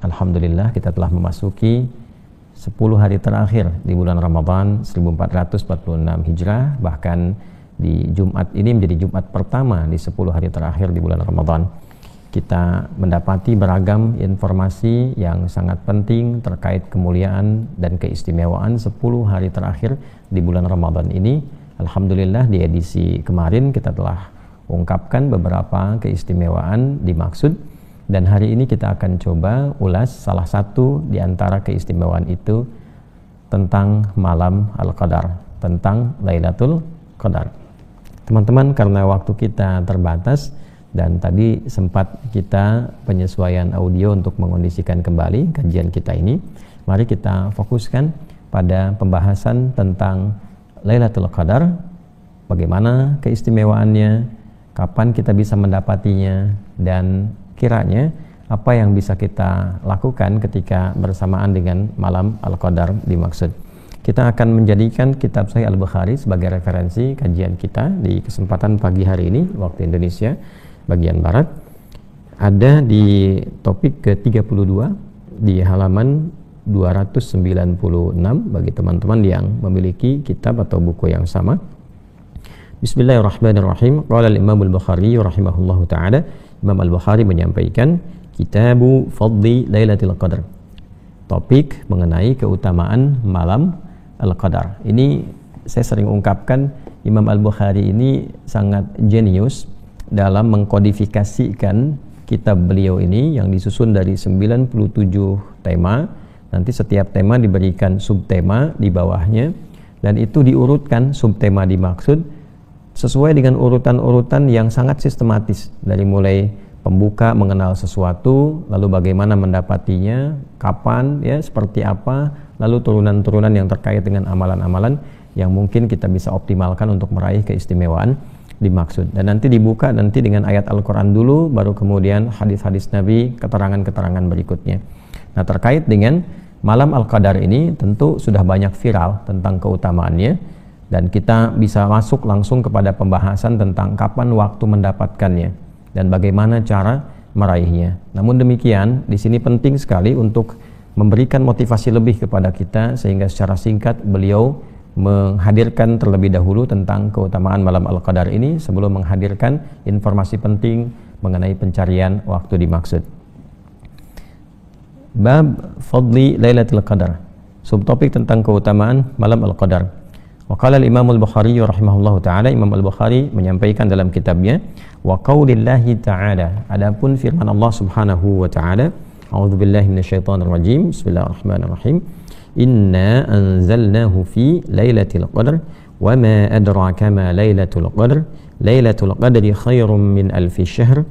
Alhamdulillah kita telah memasuki 10 hari terakhir di bulan Ramadan 1446 Hijrah. Bahkan di Jumat ini menjadi Jumat pertama di 10 hari terakhir di bulan Ramadan. Kita mendapati beragam informasi yang sangat penting terkait kemuliaan dan keistimewaan 10 hari terakhir di bulan Ramadan ini. Alhamdulillah di edisi kemarin kita telah ungkapkan beberapa keistimewaan dimaksud, dan hari ini kita akan coba ulas salah satu di antara keistimewaan itu tentang malam Al-Qadar, tentang Lailatul Qadar. Teman-teman, karena waktu kita terbatas dan tadi sempat kita penyesuaian audio untuk mengondisikan kembali kajian kita ini, mari kita fokuskan pada pembahasan tentang Lailatul Qadar, bagaimana keistimewaannya, kapan kita bisa mendapatinya, dan kiranya apa yang bisa kita lakukan ketika bersamaan dengan malam Al-Qadar dimaksud. Kita akan menjadikan kitab Sahih Al-Bukhari sebagai referensi kajian kita di kesempatan pagi hari ini waktu Indonesia bagian Barat. Ada di topik ke-32 di halaman 296 bagi teman-teman yang memiliki kitab atau buku yang sama. Bismillahirrahmanirrahim. Qala al-Imam Al-Bukhari rahimahullahu taala, Imam Al-Bukhari menyampaikan Kitabu Fadli Lailatul Qadar. Topik mengenai keutamaan malam Al-Qadar. Ini saya sering ungkapkan, Imam Al-Bukhari ini sangat jenius dalam mengkodifikasikan kitab beliau ini yang disusun dari 97 tema. Nanti setiap tema diberikan subtema di bawahnya, dan itu diurutkan subtema dimaksud sesuai dengan urutan-urutan yang sangat sistematis, dari mulai pembuka mengenal sesuatu, lalu bagaimana mendapatinya, kapan, ya, seperti apa, lalu turunan-turunan yang terkait dengan amalan-amalan yang mungkin kita bisa optimalkan untuk meraih keistimewaan dimaksud. Dan nanti dibuka nanti dengan ayat Al-Quran dulu, baru kemudian hadis-hadis Nabi, keterangan-keterangan berikutnya. Nah, terkait dengan malam Al-Qadar ini tentu sudah banyak viral tentang keutamaannya, dan kita bisa masuk langsung kepada pembahasan tentang kapan waktu mendapatkannya dan bagaimana cara meraihnya. Namun demikian, di sini penting sekali untuk memberikan motivasi lebih kepada kita, sehingga secara singkat beliau menghadirkan terlebih dahulu tentang keutamaan malam Al-Qadar ini sebelum menghadirkan informasi penting mengenai pencarian waktu dimaksud. Bab Fadli Lailatul Qadar, subtopik tentang keutamaan malam Al-Qadar. Wa qala al-Imam Al-Bukhari rahimahullahu taala, Imam Al-Bukhari menyampaikan dalam kitabnya, wa qaulillahi ta'ala, adapun firman Allah Subhanahu wa taala, a'udzubillahi minasyaitonir rajim, bismillahirrahmanirrahim, inna anzalnahu fi lailatul qadar wa ma adraka ma lailatul qadar lailatul qadri khairum min alfi syahr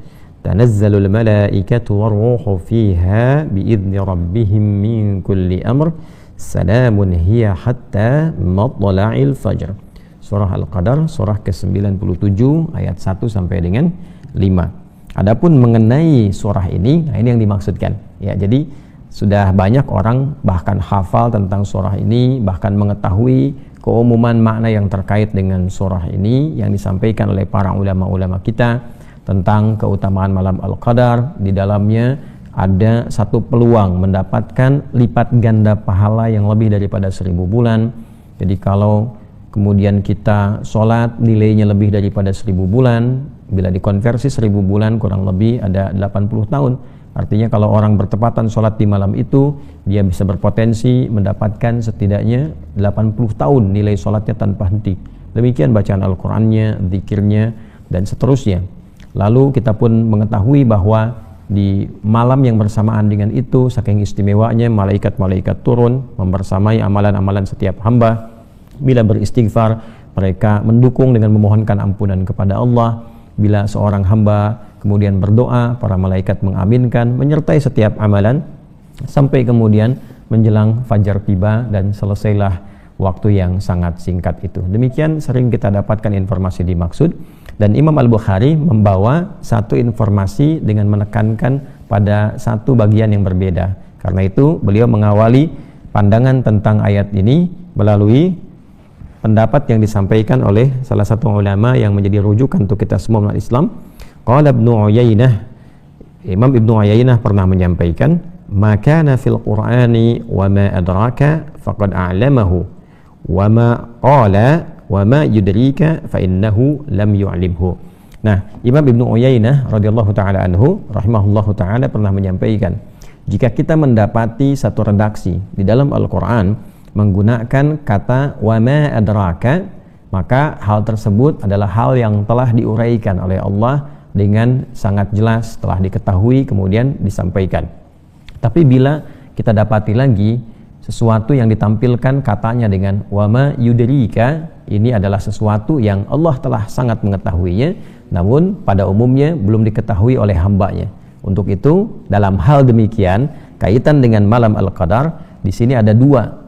tanazzalul malaikatu war-ruhu fiha bi'izni rabbihim min kulli amr salamun hiya hatta matla'il fajr. Surah Al-Qadar, surah ke-97 ayat 1 sampai dengan 5. Adapun mengenai surah ini, nah ini yang dimaksudkan. Ya, jadi sudah banyak orang bahkan hafal tentang surah ini, bahkan mengetahui keumuman makna yang terkait dengan surah ini yang disampaikan oleh para ulama-ulama kita tentang keutamaan malam Al-Qadar. Di dalamnya ada satu peluang mendapatkan lipat ganda pahala yang lebih daripada 1000 bulan. Jadi kalau kemudian kita sholat nilainya lebih daripada 1000 bulan, bila dikonversi 1000 bulan kurang lebih ada 80 tahun. Artinya kalau orang bertepatan sholat di malam itu, dia bisa berpotensi mendapatkan setidaknya 80 tahun nilai sholatnya tanpa henti. Demikian bacaan Al-Qur'annya, zikirnya, dan seterusnya. Lalu kita pun mengetahui bahwa di malam yang bersamaan dengan itu, saking istimewanya, malaikat-malaikat turun membersamai amalan-amalan setiap hamba. Bila beristighfar, mereka mendukung dengan memohonkan ampunan kepada Allah. Bila seorang hamba kemudian berdoa, para malaikat mengaminkan, menyertai setiap amalan, sampai kemudian menjelang fajar tiba dan selesailah waktu yang sangat singkat itu. Demikian sering kita dapatkan informasi dimaksud. Dan Imam Al-Bukhari membawa satu informasi dengan menekankan pada satu bagian yang berbeda. Karena itu beliau mengawali pandangan tentang ayat ini melalui pendapat yang disampaikan oleh salah satu ulama yang menjadi rujukan untuk kita semua umat Islam. Qala Ibnu Uyainah, Imam Ibnu Uyainah pernah menyampaikan, ma kana fil Qur'ani wa ma adraka faqad a'lamahu wa ma qala wa ma yudrika fa innahu lam yu'limhu. Nah, Imam Ibnu Uyainah radhiyallahu taala anhu rahimahullahu taala pernah menyampaikan, jika kita mendapati satu redaksi di dalam Al-Qur'an menggunakan kata wa ma adraka, maka hal tersebut adalah hal yang telah diuraikan oleh Allah dengan sangat jelas, telah diketahui kemudian disampaikan. Tapi bila kita dapati lagi sesuatu yang ditampilkan katanya dengan wama yudrika, ini adalah sesuatu yang Allah telah sangat mengetahuinya, namun pada umumnya belum diketahui oleh hambanya. Untuk itu dalam hal demikian kaitan dengan malam al-qadar, di sini ada dua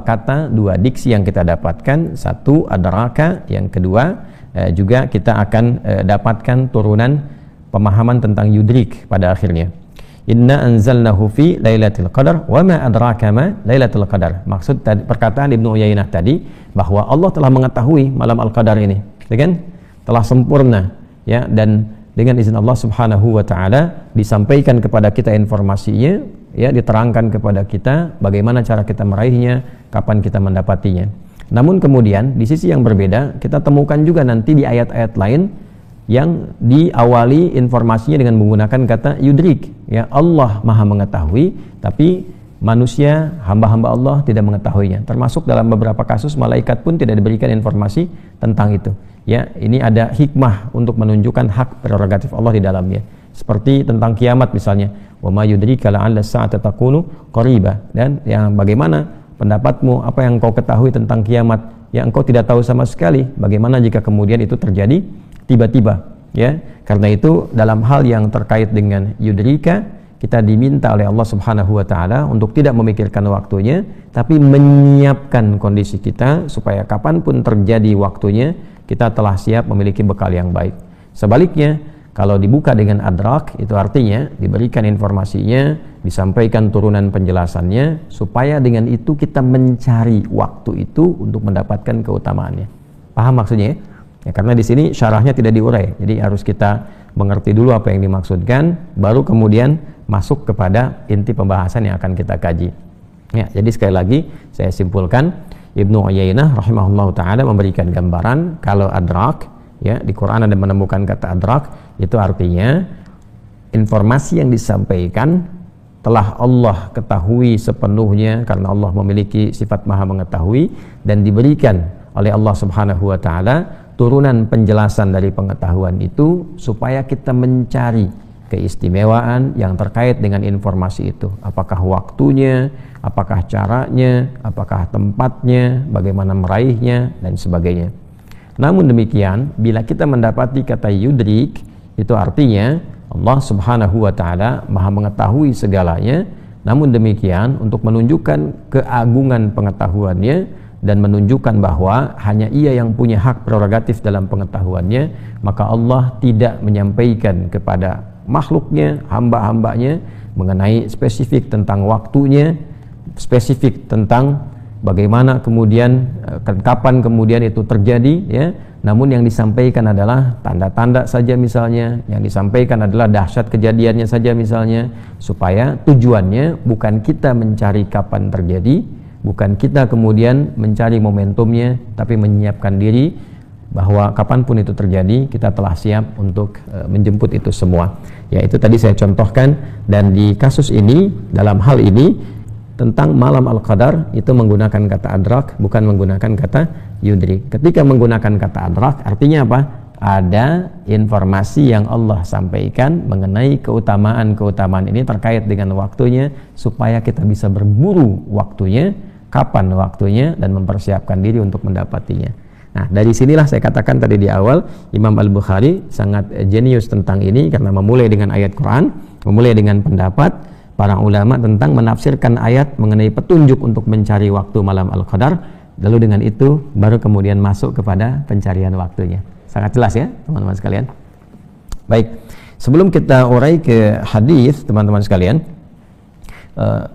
kata, dua diksi yang kita dapatkan. Satu adraka, yang kedua juga kita akan dapatkan turunan pemahaman tentang yudrik pada akhirnya. Inna anzalnahu fi lailatul qadar wa ma adraka ma lailatul qadar. Maksud perkataan Ibnu Uyainah tadi bahwa Allah telah mengetahui malam al-qadar ini, ya kan? Telah sempurna, ya, dan dengan izin Allah Subhanahu wa taala disampaikan kepada kita informasinya, ya, diterangkan kepada kita bagaimana cara kita meraihnya, kapan kita mendapatinya. Namun kemudian di sisi yang berbeda kita temukan juga nanti di ayat-ayat lain yang diawali informasinya dengan menggunakan kata yudrik, ya, Allah maha mengetahui, tapi manusia, hamba-hamba Allah tidak mengetahuinya. Termasuk dalam beberapa kasus malaikat pun tidak diberikan informasi tentang itu. Ya, ini ada hikmah untuk menunjukkan hak prerogatif Allah di dalamnya. Seperti tentang kiamat misalnya, wa ma yudrika la'alla as-sa'ata takunu qariba, dan yang bagaimana pendapatmu, apa yang engkau ketahui tentang kiamat yang engkau tidak tahu sama sekali, bagaimana jika kemudian itu terjadi tiba-tiba, ya. Karena itu dalam hal yang terkait dengan yudrika, kita diminta oleh Allah Subhanahu wa taala untuk tidak memikirkan waktunya, tapi menyiapkan kondisi kita supaya kapanpun terjadi waktunya kita telah siap memiliki bekal yang baik. Sebaliknya, kalau dibuka dengan adrak, itu artinya diberikan informasinya, disampaikan turunan penjelasannya, supaya dengan itu kita mencari waktu itu untuk mendapatkan keutamaannya. Paham maksudnya, ya? Ya, karena di sini syarahnya tidak diurai, jadi harus kita mengerti dulu apa yang dimaksudkan, baru kemudian masuk kepada inti pembahasan yang akan kita kaji. Ya, jadi sekali lagi saya simpulkan, Ibnu Uyainah rahimahullahu taala memberikan gambaran kalau adrak, ya, di Quran ada menemukan kata adrak, itu artinya informasi yang disampaikan telah Allah ketahui sepenuhnya karena Allah memiliki sifat maha mengetahui, dan diberikan oleh Allah Subhanahu wa taala turunan penjelasan dari pengetahuan itu supaya kita mencari keistimewaan yang terkait dengan informasi itu. Apakah waktunya, apakah caranya, apakah tempatnya, bagaimana meraihnya, dan sebagainya. Namun demikian, bila kita mendapati kata yudrik, itu artinya Allah Subhanahu wa taala maha mengetahui segalanya. Namun demikian, untuk menunjukkan keagungan pengetahuannya dan menunjukkan bahwa hanya Ia yang punya hak prerogatif dalam pengetahuannya, maka Allah tidak menyampaikan kepada makhluknya, hamba-hambanya, mengenai spesifik tentang waktunya, spesifik tentang bagaimana kemudian, kapan kemudian itu terjadi, ya. Namun yang disampaikan adalah tanda-tanda saja misalnya, yang disampaikan adalah dahsyat kejadiannya saja misalnya, supaya tujuannya bukan kita mencari kapan terjadi, bukan kita kemudian mencari momentumnya, tapi menyiapkan diri bahwa kapanpun itu terjadi kita telah siap untuk menjemput itu semua. Ya, itu tadi saya contohkan, dan di kasus ini, dalam hal ini tentang malam al-qadar itu menggunakan kata adrak, bukan menggunakan kata yudrik. Ketika menggunakan kata adrak artinya apa? Ada informasi yang Allah sampaikan mengenai keutamaan-keutamaan ini terkait dengan waktunya, supaya kita bisa berburu waktunya, kapan waktunya, dan mempersiapkan diri untuk mendapatinya. Nah, dari sinilah saya katakan tadi di awal, Imam Al-Bukhari sangat jenius tentang ini, karena memulai dengan ayat Quran, memulai dengan pendapat para ulama tentang menafsirkan ayat mengenai petunjuk untuk mencari waktu malam Al-Qadar, lalu dengan itu baru kemudian masuk kepada pencarian waktunya. Sangat jelas ya teman-teman sekalian. Baik, sebelum kita urai ke hadis teman-teman sekalian,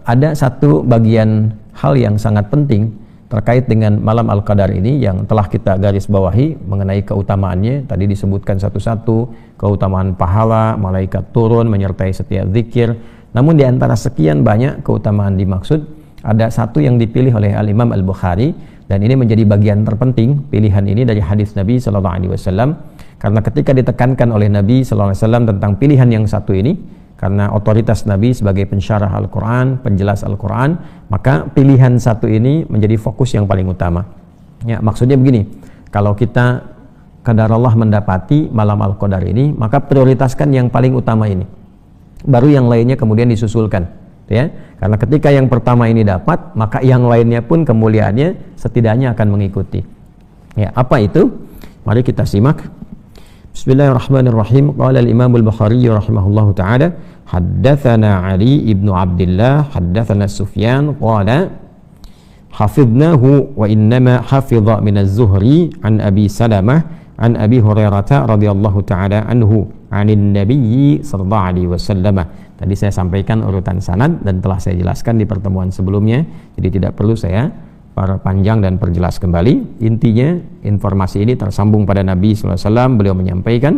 ada satu bagian hal yang sangat penting terkait dengan malam Al-Qadar ini yang telah kita garis bawahi mengenai keutamaannya. Tadi disebutkan satu-satu, keutamaan pahala, malaikat turun menyertai setiap zikir, Namun di antara sekian banyak keutamaan dimaksud, ada satu yang dipilih oleh Al-Imam Al-Bukhari, dan ini menjadi bagian terpenting pilihan ini dari hadis Nabi sallallahu alaihi wasallam, karena ketika ditekankan oleh Nabi sallallahu alaihi wasallam tentang pilihan yang satu ini, karena otoritas Nabi sebagai pensyarah Al-Quran, penjelas Al-Quran, maka pilihan satu ini menjadi fokus yang paling utama. Ya, maksudnya begini, kalau kita qadarullah mendapati malam Al-Qadar ini, maka prioritaskan yang paling utama ini, baru yang lainnya kemudian disusulkan, ya. Karena ketika yang pertama ini dapat, maka yang lainnya pun kemuliaannya setidaknya akan mengikuti. Ya, apa itu? Mari kita simak. Bismillahirrahmanirrahim. Qala al-Imam al-Bukhari rahimahullahu taala, haddatsana Ali ibnu Abdullah, haddatsana Sufyan qala hafidnahu wa innama hafidha min az-Zuhri an Abi Salamah an Abi Hurairah radhiyallahu taala anhu anin Nabi sallallahu alaihi wasallam. Tadi saya sampaikan urutan sanad dan telah saya jelaskan di pertemuan sebelumnya, jadi tidak perlu saya panjang dan perjelas kembali. Intinya informasi ini tersambung pada Nabi sallallahu alaihi wasallam. Beliau menyampaikan,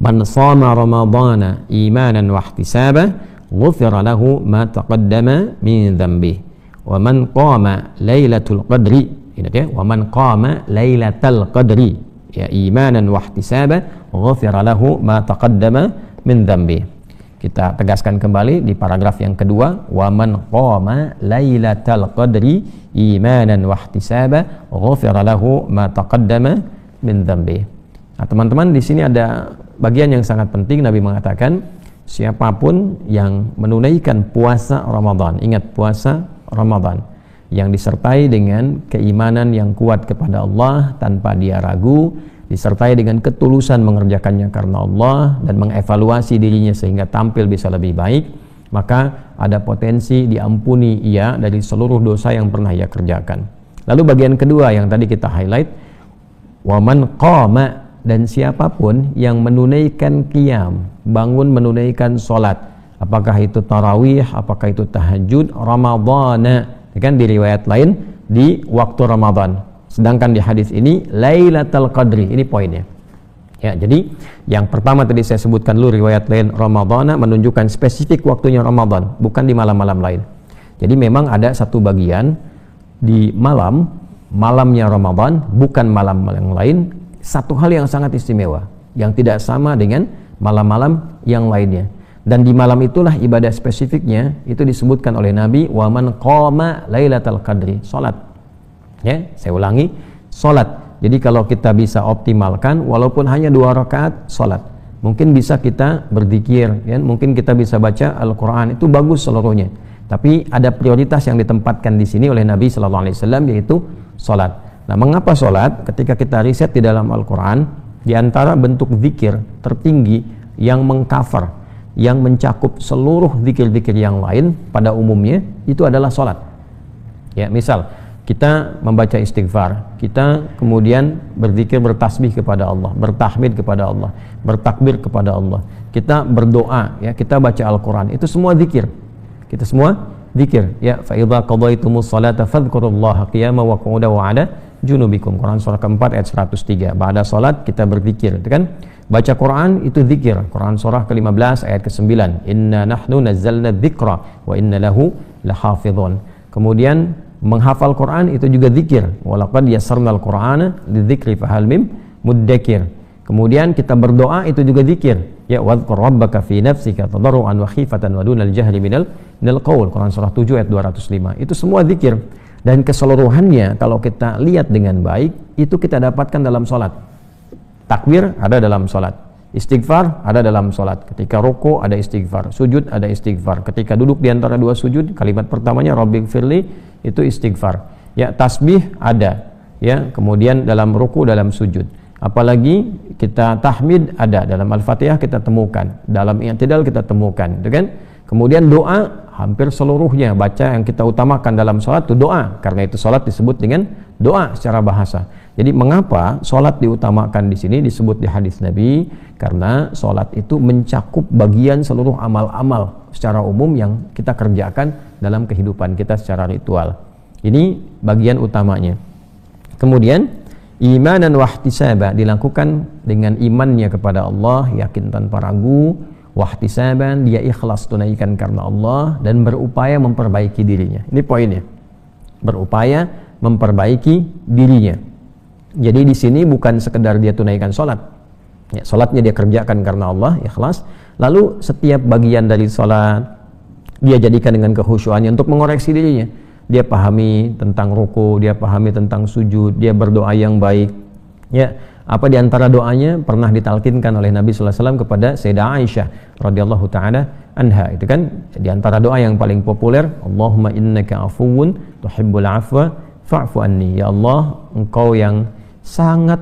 man shama ramadhana imanan wa ihtisaban ghufira lahu ma taqaddama min dhanbihi wa man qama lailatul qadri, ingat ya, wa man qama lailatal qadri ya imanan wa ihtisaban ghufira lahu ma taqaddama min dhanbihi. Kita tegaskan kembali di paragraf yang kedua, wa man qama lailatal qadri imanan wa ihtisaba ghufira lahu ma taqaddama min dhanbi. Nah, teman-teman, di sini ada bagian yang sangat penting. Nabi mengatakan, siapapun yang menunaikan puasa Ramadan, ingat puasa Ramadan yang disertai dengan keimanan yang kuat kepada Allah tanpa dia ragu, disertai dengan ketulusan mengerjakannya karena Allah dan mengevaluasi dirinya sehingga tampil bisa lebih baik, maka ada potensi diampuni ia dari seluruh dosa yang pernah ia kerjakan. Lalu bagian kedua yang tadi kita highlight, waman qama, dan siapapun yang menunaikan qiyam, bangun menunaikan sholat, apakah itu tarawih, apakah itu tahajud, Ramadhana, kan di riwayat lain di waktu Ramadan. Sedangkan di hadis ini Lailatul Qadri, ini poinnya. Ya, jadi yang pertama tadi saya sebutkan dulu riwayat lain Ramadhana menunjukkan spesifik waktunya Ramadan, bukan di malam-malam lain. Jadi memang ada satu bagian di malamnya Ramadan, bukan malam yang lain, satu hal yang sangat istimewa, yang tidak sama dengan malam-malam yang lainnya. Dan di malam itulah ibadah spesifiknya itu disebutkan oleh Nabi, wa man qama Lailatul Qadri, salat. Ya, saya ulangi, salat. Jadi kalau kita bisa optimalkan walaupun hanya 2 rakaat salat, mungkin bisa kita berzikir, ya, mungkin kita bisa baca Al-Qur'an, itu bagus seluruhnya. Tapi ada prioritas yang ditempatkan di sini oleh Nabi sallallahu alaihi wasallam, yaitu salat. Nah, mengapa salat? Ketika kita riset di dalam Al-Qur'an, di antara bentuk zikir tertinggi yang mengcover, yang mencakup seluruh zikir-zikir yang lain pada umumnya, itu adalah salat. Ya, misal kita membaca istighfar, kita kemudian berzikir, bertasbih kepada Allah, bertahmid kepada Allah, bertakbir kepada Allah, kita berdoa, ya, kita baca Al-Quran, itu semua zikir. Kita semua zikir. Ya, fa idza qadaytumus salata fadhkurullaha qiyaman wa qu'udan wa 'ala junubikum. Quran surah keempat ayat 103. Ba'da salat kita berzikir, itu kan? Baca Quran itu zikir. Quran surah ke-15 ayat ke-9. Inna nahnu nazzalna dzikra wa inna lahu lahafizun. Kemudian menghafal Quran itu juga zikir. Walaqad yassarnal Qur'ana lidzikri fahal mim muddakir. Kemudian kita berdoa itu juga zikir. Ya, wadhkur rabbaka fi nafsika tadarruan wa khifatan wa dunal jahri minal qaul. Quran surah 7 ayat 205. Itu semua zikir. Dan keseluruhannya kalau kita lihat dengan baik, itu kita dapatkan dalam salat. Takbir ada dalam salat. Istighfar ada dalam salat. Ketika ruku ada istighfar, sujud ada istighfar. Ketika duduk di antara 2 sujud, kalimat pertamanya Rabbighfirli, itu istighfar. Ya, tasbih ada. Ya, kemudian dalam ruku, dalam sujud. Apalagi kita tahmid ada dalam Al-Fatihah, kita temukan. Dalam i'tidal kita temukan, gitu kan? Kemudian doa hampir seluruhnya baca yang kita utamakan dalam salat itu doa. Karena itu salat disebut dengan doa secara bahasa. Jadi mengapa salat diutamakan di sini disebut di hadis Nabi? Karena salat itu mencakup bagian seluruh amal-amal secara umum yang kita kerjakan dalam kehidupan kita secara ritual. Ini bagian utamanya. Kemudian imanan wa ihtisaba dilakukan dengan imannya kepada Allah, yakin tanpa ragu, wahtisaban, dia ikhlas tunaikan karena Allah dan berupaya memperbaiki dirinya. Ini poinnya. Berupaya memperbaiki dirinya. Jadi di sini bukan sekedar dia tunaikan sholat. Ya, sholatnya dia kerjakan karena Allah, ikhlas. Lalu setiap bagian dari sholat dia jadikan dengan kekhusyuannya untuk mengoreksi dirinya. Dia pahami tentang ruku, dia pahami tentang sujud, dia berdoa yang baik. Ya, apa di antara doanya pernah ditalkinkan oleh Nabi sallallahu alaihi wasallam kepada Sayyidah Aisyah radhiyallahu taala anha. Itu kan di antara doa yang paling populer, Allahumma innaka afuwun tuhibbul afwa fa'fu anni. Ya Allah, Engkau yang sangat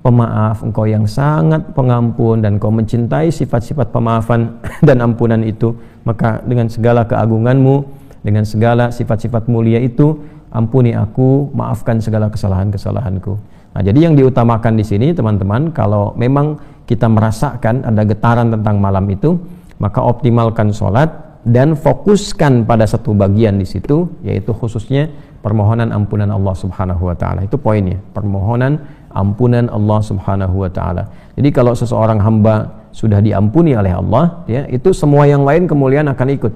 pemaaf, Engkau yang sangat pengampun dan Engkau mencintai sifat-sifat pemaafan dan ampunan itu, maka dengan segala keagunganmu, dengan segala sifat-sifat mulia itu, ampuni aku, maafkan segala kesalahan-kesalahanku. Nah, jadi yang diutamakan di sini teman-teman, kalau memang kita merasakan ada getaran tentang malam itu, maka optimalkan sholat dan fokuskan pada satu bagian di situ, yaitu khususnya permohonan ampunan Allah Subhanahu wa taala. Itu poinnya, permohonan ampunan Allah Subhanahu wa taala. Jadi kalau seseorang hamba sudah diampuni oleh Allah, ya, itu semua yang lain kemuliaan akan ikut.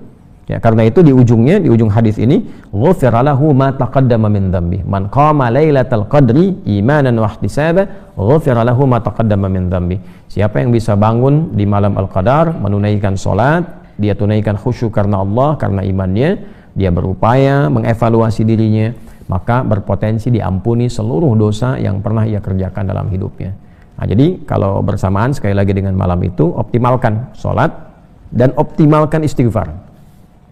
Ya, karena itu di ujungnya, di ujung hadis ini, ghufira lahu ma taqaddama min dhanbi. Man qama lailatal qadri imanan wa ihtisaba, ghufira lahu ma taqaddama min dhanbi. Siapa yang bisa bangun di malam Al-Qadar, menunaikan salat, dia tunaikan khusyuk karena Allah, karena imannya, dia berupaya mengevaluasi dirinya, maka berpotensi diampuni seluruh dosa yang pernah ia kerjakan dalam hidupnya. Nah, jadi kalau bersamaan sekali lagi dengan malam itu, optimalkan salat dan optimalkan istighfar.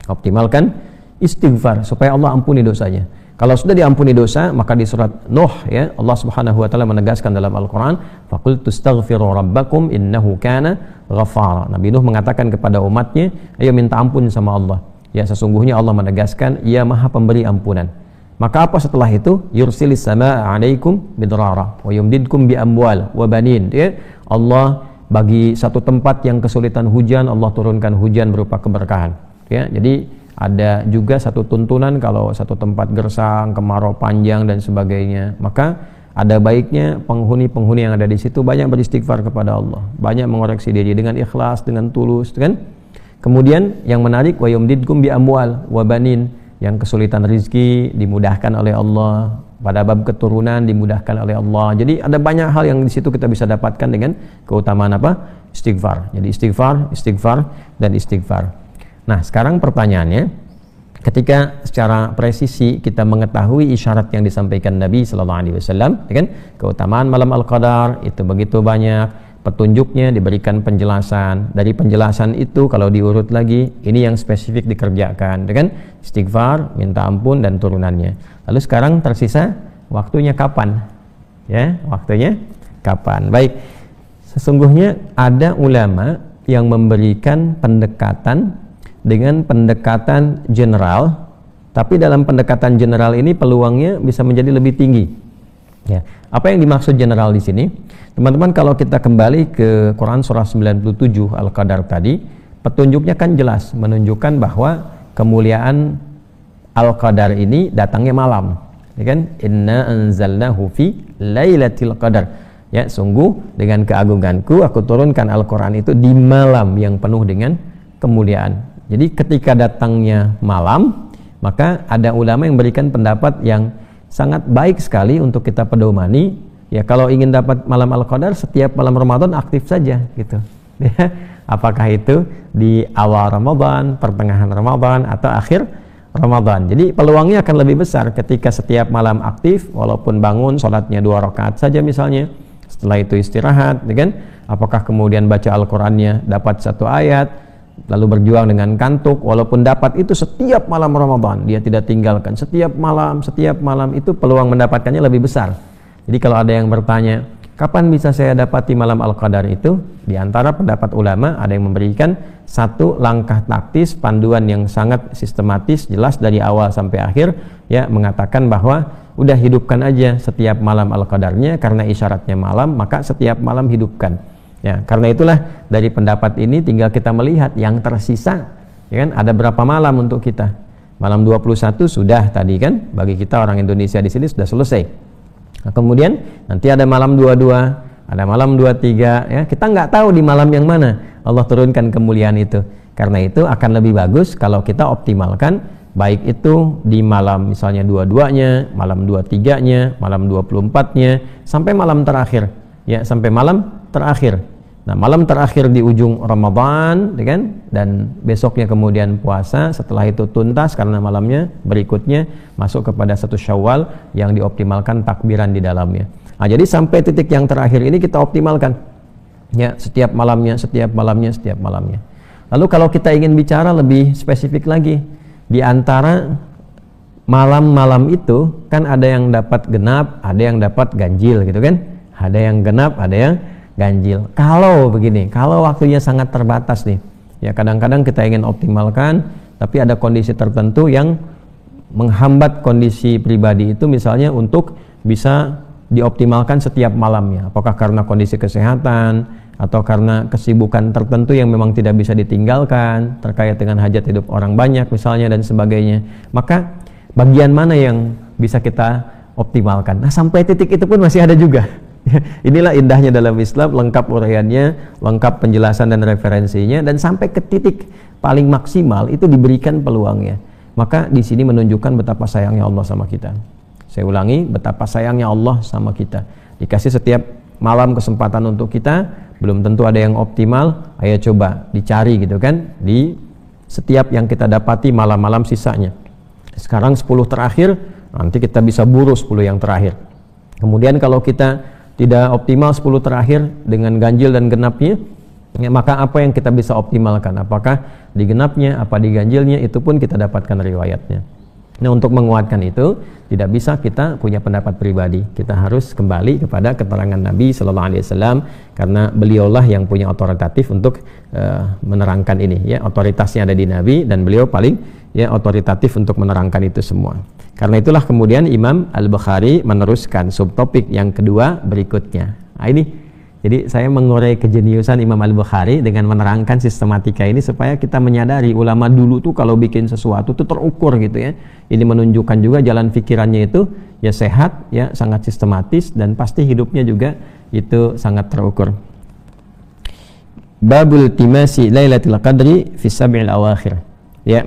Optimalkan istighfar supaya Allah ampuni dosanya. Kalau sudah diampuni dosa, maka di surat Nuh, ya, Allah Subhanahu wa taala menegaskan dalam Al-Qur'an, faqultu astaghfiru rabbakum innahu kana ghaffara. Nabi Nuh mengatakan kepada umatnya, ayo minta ampun sama Allah. Ya, sesungguhnya Allah menegaskan, Ia Maha Pemberi ampunan. Maka apa setelah itu? Yursilis samaa'a 'alaikum bidrara wa yumdidkum bi amwal wa banin. Ya, Allah bagi satu tempat yang kesulitan hujan, Allah turunkan hujan berupa keberkahan. Ya, jadi ada juga satu tuntunan kalau satu tempat gersang, kemarau panjang dan sebagainya, maka ada baiknya penghuni-penghuni yang ada di situ banyak beristighfar kepada Allah, banyak mengoreksi diri dengan ikhlas, dengan tulus, kan? Kemudian yang menarik, wa yumdidkum bi amwal wa banin, yang kesulitan rezeki dimudahkan oleh Allah, pada bab keturunan dimudahkan oleh Allah. Jadi ada banyak hal yang di situ kita bisa dapatkan dengan keutamaan apa? Istighfar. Jadi istighfar, istighfar dan istighfar. Nah, sekarang pertanyaannya, ketika secara presisi kita mengetahui isyarat yang disampaikan Nabi sallallahu alaihi wasallam, kan? Keutamaan malam Al-Qadar itu begitu banyak, petunjuknya diberikan penjelasan. Dari penjelasan itu kalau diurut lagi, ini yang spesifik dikerjakan, kan? Istighfar, minta ampun dan turunannya. Lalu sekarang tersisa waktunya kapan? Ya, waktunya kapan? Baik. Sesungguhnya ada ulama yang memberikan pendekatan dengan pendekatan general, tapi dalam pendekatan general ini peluangnya bisa menjadi lebih tinggi. Ya. Apa yang dimaksud general di sini? Teman-teman, kalau kita kembali ke Quran surah 97 Al-Qadar tadi, petunjuknya kan jelas menunjukkan bahwa kemuliaan Al-Qadar ini datangnya malam. Ya kan? Inna anzalnahu fi lailatul qadar. Ya, sungguh dengan keagunganku aku turunkan Al-Qur'an itu di malam yang penuh dengan kemuliaan. Jadi ketika datangnya malam, maka ada ulama yang berikan pendapat yang sangat baik sekali untuk kita pedomani. Ya, kalau ingin dapat malam Al-Qadar, setiap malam Ramadan aktif saja gitu. Ya, apakah itu di awal Ramadan, pertengahan Ramadan atau akhir Ramadan. Jadi peluangnya akan lebih besar ketika setiap malam aktif, walaupun bangun sholatnya 2 rakaat saja misalnya. Setelah itu istirahat, ya kan? Apakah kemudian baca Al-Qur'annya dapat 1 ayat, lalu berjuang dengan kantuk, walaupun dapat itu setiap malam Ramadan, dia tidak tinggalkan setiap malam itu peluang mendapatkannya lebih besar. Jadi kalau ada yang bertanya, kapan bisa saya dapati malam Al-Qadar itu? Di antara pendapat ulama ada yang memberikan satu langkah taktis, panduan yang sangat sistematis, jelas dari awal sampai akhir, ya, mengatakan bahwa udah hidupkan aja setiap malam Al-Qadarnya, karena isyaratnya malam, maka setiap malam hidupkan. Ya, karena itulah dari pendapat ini tinggal kita melihat yang tersisa, ya kan, ada berapa malam untuk kita. Malam 21 sudah tadi kan, bagi kita orang Indonesia di sini sudah selesai. Nah, kemudian nanti ada malam 22, ada malam 23, ya. Kita nggak tahu di malam yang mana. Allah turunkan kemuliaan itu. Karena itu akan lebih bagus kalau kita optimalkan, baik itu di malam misalnya 22-nya, malam 23-nya, malam 24-nya, sampai malam terakhir. Ya, sampai malam terakhir. Nah, malam terakhir di ujung Ramadan, ya kan? Dan besoknya kemudian puasa, setelah itu tuntas karena malamnya berikutnya masuk kepada 1 Syawal yang dioptimalkan takbiran di dalamnya. Nah, jadi sampai titik yang terakhir ini kita optimalkan. Ya, setiap malamnya, setiap malamnya, setiap malamnya. Lalu kalau kita ingin bicara lebih spesifik lagi, di antara malam-malam itu kan ada yang dapat genap, ada yang dapat ganjil gitu kan? Ada yang genap, ada yang ganjil. Kalau begini, kalau waktunya sangat terbatas nih, ya kadang-kadang kita ingin optimalkan, tapi ada kondisi tertentu yang menghambat kondisi pribadi itu, misalnya untuk bisa dioptimalkan setiap malamnya. Apakah karena kondisi kesehatan atau karena kesibukan tertentu yang memang tidak bisa ditinggalkan terkait dengan hajat hidup orang banyak misalnya dan sebagainya. Maka bagian mana yang bisa kita optimalkan? Nah, sampai titik itu pun masih ada juga. Inilah indahnya dalam Islam, lengkap uraiannya, lengkap penjelasan dan referensinya, dan sampai ke titik paling maksimal itu diberikan peluangnya. Maka di sini menunjukkan betapa sayangnya Allah sama kita. Saya ulangi, betapa sayangnya Allah sama kita. Dikasih setiap malam kesempatan untuk kita, belum tentu ada yang optimal. Ayo coba dicari gitu kan, di setiap yang kita dapati malam-malam sisanya. Sekarang 10 terakhir, nanti kita bisa buru 10 yang terakhir. Kemudian kalau kita tidak optimal 10 terakhir dengan ganjil dan genapnya, ya, maka apa yang kita bisa optimalkan? Apakah di genapnya, apa di ganjilnya, itu pun kita dapatkan riwayatnya. Nah, untuk menguatkan itu tidak bisa kita punya pendapat pribadi. Kita harus kembali kepada keterangan Nabi Sallallahu Alaihi Wasallam, karena beliaulah yang punya otoritatif untuk menerangkan ini. Ya, otoritasnya ada di Nabi dan beliau paling otoritatif untuk menerangkan itu semua. Karena itulah kemudian Imam Al-Bukhari meneruskan subtopik yang kedua berikutnya. Nah, ini jadi saya mengurai kejeniusan Imam Al-Bukhari dengan menerangkan sistematika ini supaya kita menyadari ulama dulu tuh kalau bikin sesuatu tuh terukur gitu ya. Ini menunjukkan juga jalan pikirannya itu ya sehat, ya sangat sistematis, dan pasti hidupnya juga itu sangat terukur. Babul timasi Lailatul Qadri fi sab'il awakhir. Ya.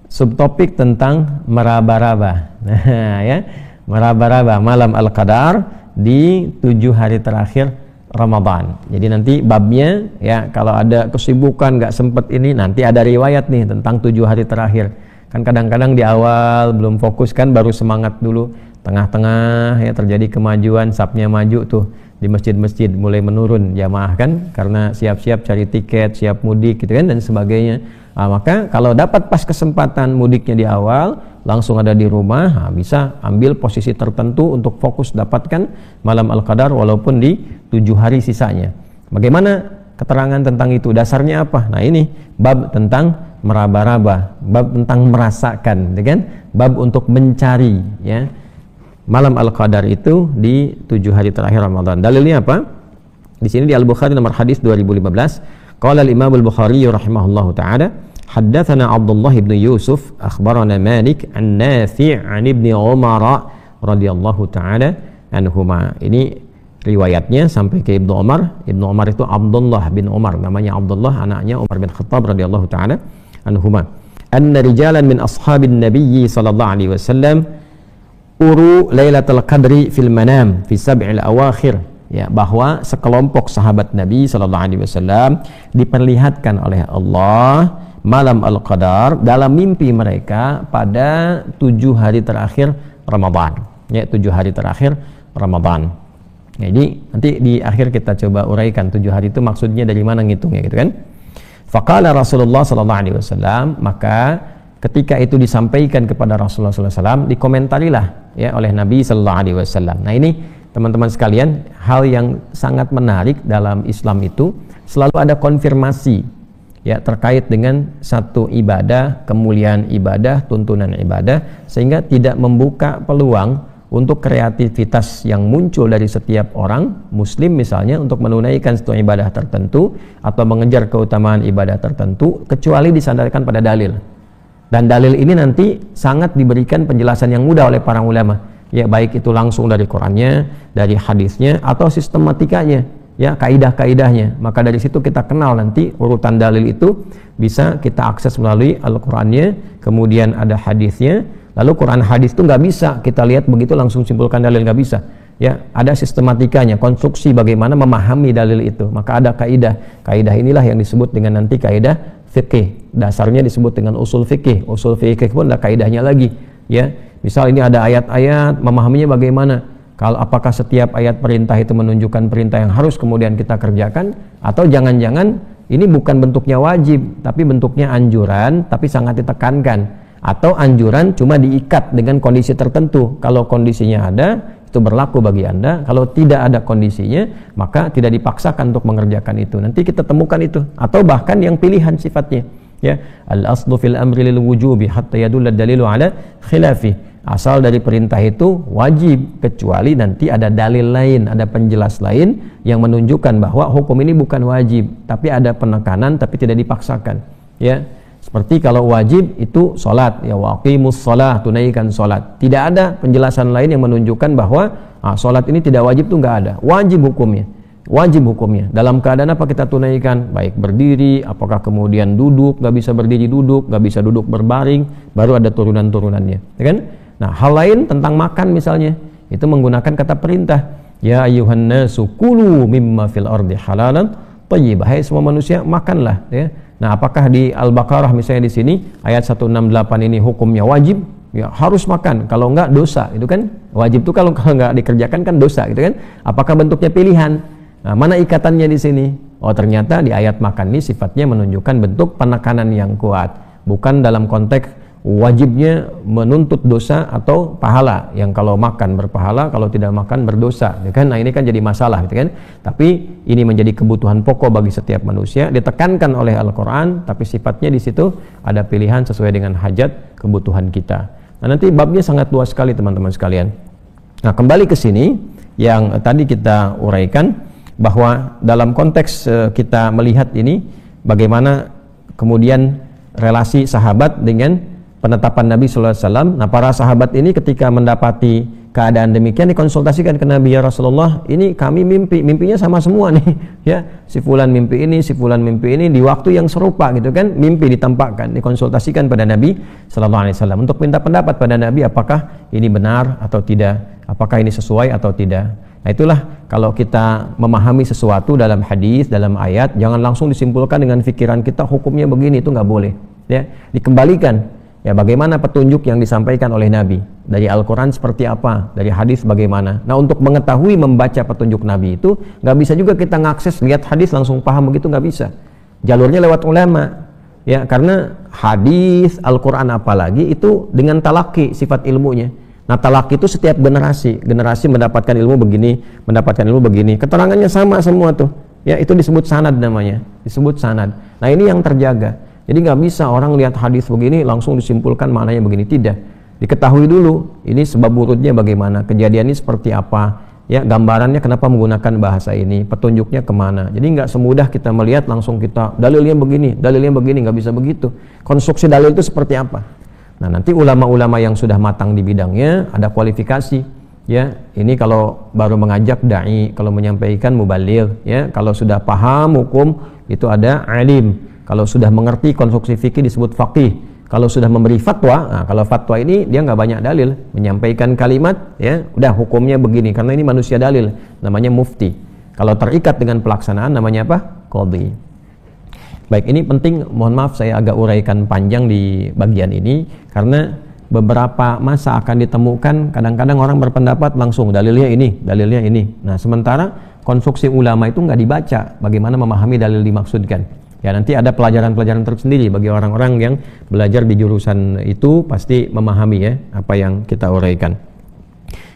Subtopik tentang meraba-raba. Nah, ya, meraba-raba malam Al-Qadar di 7 hari terakhir Ramadan. Jadi nanti babnya, ya, kalau ada kesibukan nggak sempet ini, nanti ada riwayat nih tentang 7 hari terakhir. Kan kadang-kadang di awal belum fokus kan, baru semangat dulu, tengah-tengah ya terjadi kemajuan, sapnya maju tuh di masjid-masjid mulai menurun jamaah kan, karena siap-siap cari tiket, siap mudik gitu kan dan sebagainya. Nah, maka kalau dapat pas kesempatan mudiknya di awal, langsung ada di rumah, nah, bisa ambil posisi tertentu untuk fokus dapatkan malam Al-Qadar walaupun di 7 hari sisanya. Bagaimana keterangan tentang itu? Dasarnya apa? Nah, ini bab tentang meraba-raba, bab tentang merasakan, kan? Bab untuk mencari, ya, malam Al-Qadar itu di 7 hari terakhir Ramadan. Dalilnya apa? Di sini di Al-Bukhari nomor hadis 2015. Qala al-Imam Al-Bukhari rahimahullahu taala, haddatsana Abdullah bin Yusuf akhbarana Malik an Nafi' an Ibnu Umar radhiyallahu taala anhuma. Ini riwayatnya sampai ke Ibnu Umar. Ibnu Umar itu Abdullah bin Umar, namanya Abdullah, anaknya Umar bin Khattab radhiyallahu taala anhuma. Anna rijalan min ashabin Nabi sallallahu alaihi wasallam uru Lailatul Qadri fil manam fi sab'il awakhir. Ya, bahwa sekelompok sahabat Nabi sallallahu alaihi wasallam diperlihatkan oleh Allah malam Al-Qadar dalam mimpi mereka pada 7 hari terakhir Ramadan. Ya, 7 hari terakhir Ramadan. Jadi nanti di akhir kita coba uraikan 7 hari itu maksudnya dari mana ngitungnya gitu kan. Faqala Rasulullah sallallahu alaihi wasallam, maka ketika itu disampaikan kepada Rasulullah sallallahu alaihi wasallam, dikomentarilah ya oleh Nabi sallallahu alaihi wasallam. Nah, ini teman-teman sekalian, hal yang sangat menarik dalam Islam itu selalu ada konfirmasi ya terkait dengan satu ibadah, kemuliaan ibadah, tuntunan ibadah, sehingga tidak membuka peluang untuk kreativitas yang muncul dari setiap orang muslim misalnya untuk menunaikan satu ibadah tertentu atau mengejar keutamaan ibadah tertentu kecuali disandarkan pada dalil. Dan dalil ini nanti sangat diberikan penjelasan yang mudah oleh para ulama, ya baik itu langsung dari Qurannya, dari hadisnya, atau sistematikanya ya kaidah-kaidahnya. Maka dari situ kita kenal nanti urutan dalil itu bisa kita akses melalui Al-Qur'annya, kemudian ada hadisnya. Lalu Quran hadis itu nggak bisa kita lihat begitu langsung simpulkan dalil, nggak bisa. Ya, ada sistematikanya, konstruksi bagaimana memahami dalil itu. Maka ada kaidah. Kaidah inilah yang disebut dengan nanti kaidah fikih. Dasarnya disebut dengan usul fikih. Usul fikih pun ada kaidahnya lagi. Ya, misal ini ada ayat-ayat, memahaminya bagaimana? Kalau apakah setiap ayat perintah itu menunjukkan perintah yang harus kemudian kita kerjakan, atau jangan-jangan ini bukan bentuknya wajib, tapi bentuknya anjuran, tapi sangat ditekankan, atau anjuran cuma diikat dengan kondisi tertentu. Kalau kondisinya ada, itu berlaku bagi Anda. Kalau tidak ada kondisinya, maka tidak dipaksakan untuk mengerjakan itu. Nanti kita temukan itu, atau bahkan yang pilihan sifatnya. Ya, al-aslu fil amri lil wujubi hatta yadulla dalilu ala khilafi. Asal dari perintah itu wajib, kecuali nanti ada dalil lain, ada penjelas lain yang menunjukkan bahwa hukum ini bukan wajib, tapi ada penekanan, tapi tidak dipaksakan. Ya, seperti kalau wajib itu sholat, ya waqimus sholah, tunaikan sholat. Tidak ada penjelasan lain yang menunjukkan bahwa sholat ini tidak wajib, itu nggak ada. Wajib hukumnya. Wajib hukumnya. Dalam keadaan apa kita tunaikan? Baik berdiri, apakah kemudian duduk, nggak bisa berdiri duduk, nggak bisa duduk berbaring, baru ada turunan-turunannya, ya kan? Nah, hal lain tentang makan misalnya, itu menggunakan kata perintah. Ya ayyuhan nasu kulu mimma fil ardi halalan thayyibah. Hai semua manusia, makanlah, ya. Nah, apakah di Al-Baqarah misalnya di sini ayat 168 ini hukumnya wajib? Ya, harus makan. Kalau enggak dosa, itu kan? Wajib itu kalau enggak dikerjakan kan dosa, gitu kan? Apakah bentuknya pilihan? Nah, mana ikatannya di sini? Oh, ternyata di ayat makan ini sifatnya menunjukkan bentuk penekanan yang kuat, bukan dalam konteks wajibnya menuntut dosa atau pahala, yang kalau makan berpahala, kalau tidak makan berdosa, ya kan? Nah, ini kan jadi masalah, gitu kan? Tapi ini menjadi kebutuhan pokok bagi setiap manusia, ditekankan oleh Al-Quran, tapi sifatnya di situ ada pilihan sesuai dengan hajat kebutuhan kita. Nah, nanti babnya sangat luas sekali teman-teman sekalian. Nah, kembali ke sini yang tadi kita uraikan, bahwa dalam konteks kita melihat ini bagaimana kemudian relasi sahabat dengan penetapan Nabi sallallahu alaihi wasallam. Nah, para sahabat ini ketika mendapati keadaan demikian dikonsultasikan ke Nabi, ya Rasulullah, ini kami mimpinya sama semua nih, ya. Si fulan mimpi ini, si fulan mimpi ini di waktu yang serupa, gitu kan? Mimpi ditampakkan, dikonsultasikan pada Nabi sallallahu alaihi wasallam untuk minta pendapat pada Nabi apakah ini benar atau tidak, apakah ini sesuai atau tidak. Nah, itulah kalau kita memahami sesuatu dalam hadis, dalam ayat, jangan langsung disimpulkan dengan pikiran kita hukumnya begini, itu nggak boleh, ya. Dikembalikan, ya, bagaimana petunjuk yang disampaikan oleh Nabi dari Al-Quran seperti apa, dari hadis bagaimana. Nah, untuk mengetahui membaca petunjuk Nabi itu nggak bisa juga kita ngakses lihat hadis langsung paham begitu, nggak bisa. Jalurnya lewat ulama, ya, karena hadis Al-Quran apalagi itu dengan talaki sifat ilmunya. Nah, talaki itu setiap generasi mendapatkan ilmu begini, mendapatkan ilmu begini, keterangannya sama semua tuh, ya, itu disebut sanad namanya, disebut sanad. Nah, ini yang terjaga. Jadi nggak bisa orang lihat hadis begini langsung disimpulkan maknanya begini, tidak. Diketahui dulu ini sebab urutnya bagaimana, kejadian ini seperti apa, ya, gambarannya kenapa menggunakan bahasa ini, petunjuknya kemana. Jadi nggak semudah kita melihat langsung kita dalilnya begini, nggak bisa begitu. Konstruksi dalil itu seperti apa? Nah, nanti ulama-ulama yang sudah matang di bidangnya ada kualifikasi, ya. Ini kalau baru mengajak dai, kalau menyampaikan mubaligh, ya. Kalau sudah paham hukum itu ada alim. Kalau sudah mengerti konstruksi fikih disebut faqih. Kalau sudah memberi fatwa, nah, kalau fatwa ini dia nggak banyak dalil, menyampaikan kalimat, ya, udah hukumnya begini karena ini manusia dalil, namanya mufti. Kalau terikat dengan pelaksanaan namanya apa? Qadhi. Baik, ini penting, mohon maaf saya agak uraikan panjang di bagian ini karena beberapa masa akan ditemukan kadang-kadang orang berpendapat langsung dalilnya ini, dalilnya ini. Nah, sementara konstruksi ulama itu nggak dibaca bagaimana memahami dalil dimaksudkan. Ya, nanti ada pelajaran-pelajaran tersendiri bagi orang-orang yang belajar di jurusan itu, pasti memahami, ya, apa yang kita uraikan.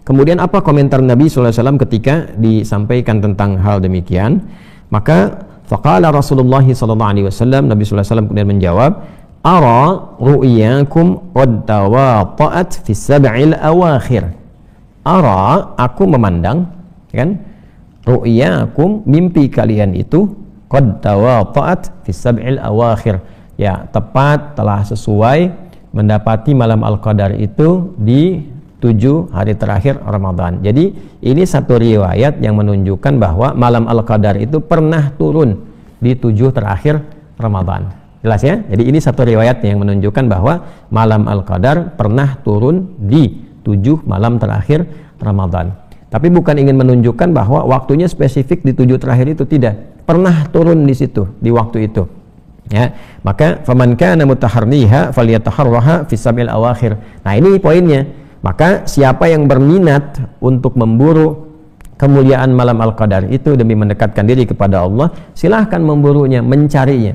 Kemudian apa komentar Nabi SAW ketika disampaikan tentang hal demikian? Maka faqala Rasulullah SAW, Nabi SAW kemudian menjawab, ara ru'yakum qad tawata'at fi sab'il awakhir. Ara, aku memandang, kan? Ru'yakum, mimpi kalian itu qad tawata'at fi sab'il awakhir. Ya, tepat telah sesuai mendapati malam Al-Qadar itu di 7 hari terakhir Ramadan. Jadi ini satu riwayat yang menunjukkan bahwa malam Al-Qadar itu pernah turun di 7 terakhir Ramadan. Jelas ya? Jadi ini satu riwayat yang menunjukkan bahwa malam Al-Qadar pernah turun di 7 malam terakhir Ramadan. Tapi bukan ingin menunjukkan bahwa waktunya spesifik di 7 terakhir itu, tidak. Pernah turun di situ, di waktu itu. Ya, maka faman kana mutaharriha falyataharraha fi sab'il awakhir. Nah, ini poinnya. Maka siapa yang berminat untuk memburu kemuliaan malam Al-Qadar itu demi mendekatkan diri kepada Allah, silahkan memburunya, mencarinya.